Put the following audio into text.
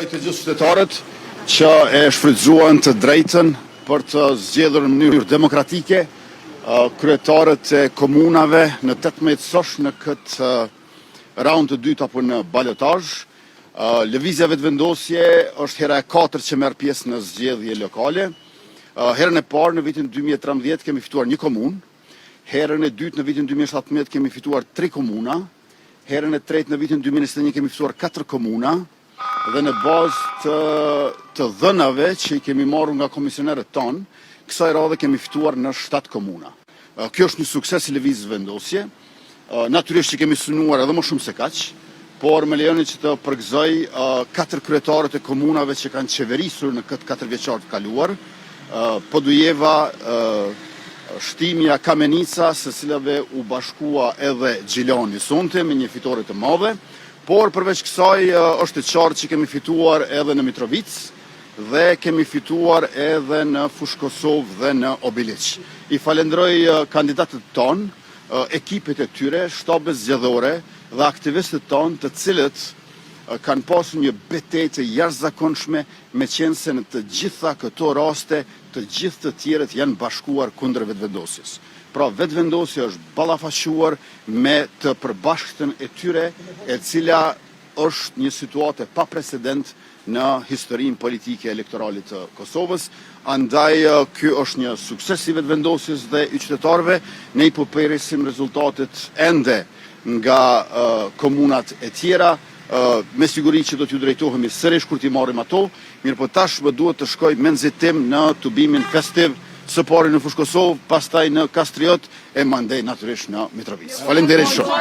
Falenderoj të gjithë qytetarët që e shfrytzuan të drejtën për të zgjedhur në mënyrë demokratike kryetarët e komunave në 18 sosh në këtë raund të dytë apo në balotazh. Lëvizja vetëvendosje është hera e 4 që merr pjesë në zgjedhje lokale. Herën e parë në vitin 2013 kemi fituar një komunë, herën e dytë në vitin 2017 kemi fituar 3 komuna, herën e tretë në vitin 2021 kemi fituar 4 komuna, dhe në bazë të dhënave që i kemi marrë nga komisionerët tonë, kësaj radhe kemi fituar në 7 komuna. Kjo është një sukses i lëvizjes vendosje. Natyrisht që kemi synuar edhe më shumë se kaq, por më lejoni që të përgëzoj 4 kryetarët e komunave që kanë qeverisur në këtë 4 vjeçar të kaluar, Podujeva, Shtimja, Kamenica, së cilave u bashkua edhe Gjilani sonte me një fitore të madhe, por përveç kësaj është e qartë që kemi fituar edhe në Mitrovic dhe kemi fituar edhe në Fushë Kosovë dhe në Obiliq. I falenderoj kandidatët tonë, ekipet e tyre, shtabet zgjedhore dhe aktivistët tonë, të cilët kanë pasur një betejë të jashtëzakonshme, meqense në të gjitha këto raste, të gjithë të tjerët janë bashkuar kundër vetëvendosjes. Pra vetëvendosja është ballafaqur me të përbashkëtën e tyre, e cila është një situatë pa precedent në historinë politike elektorale të Kosovës. Andaj ky është një sukses i vetëvendosjes dhe i qytetarëve. Ne i përpresim rezultatet ende nga komunat e tjera. Me siguri që do t'ju drejtohemi sërish kur t'i marrim ato, mirë po tashmë duhet të shkoj me nxitim në tubimin festiv, së pari në Fushë Kosovë, pastaj në Kastriot e mandej natyrisht në Mitrovic. Faleminderit shumë.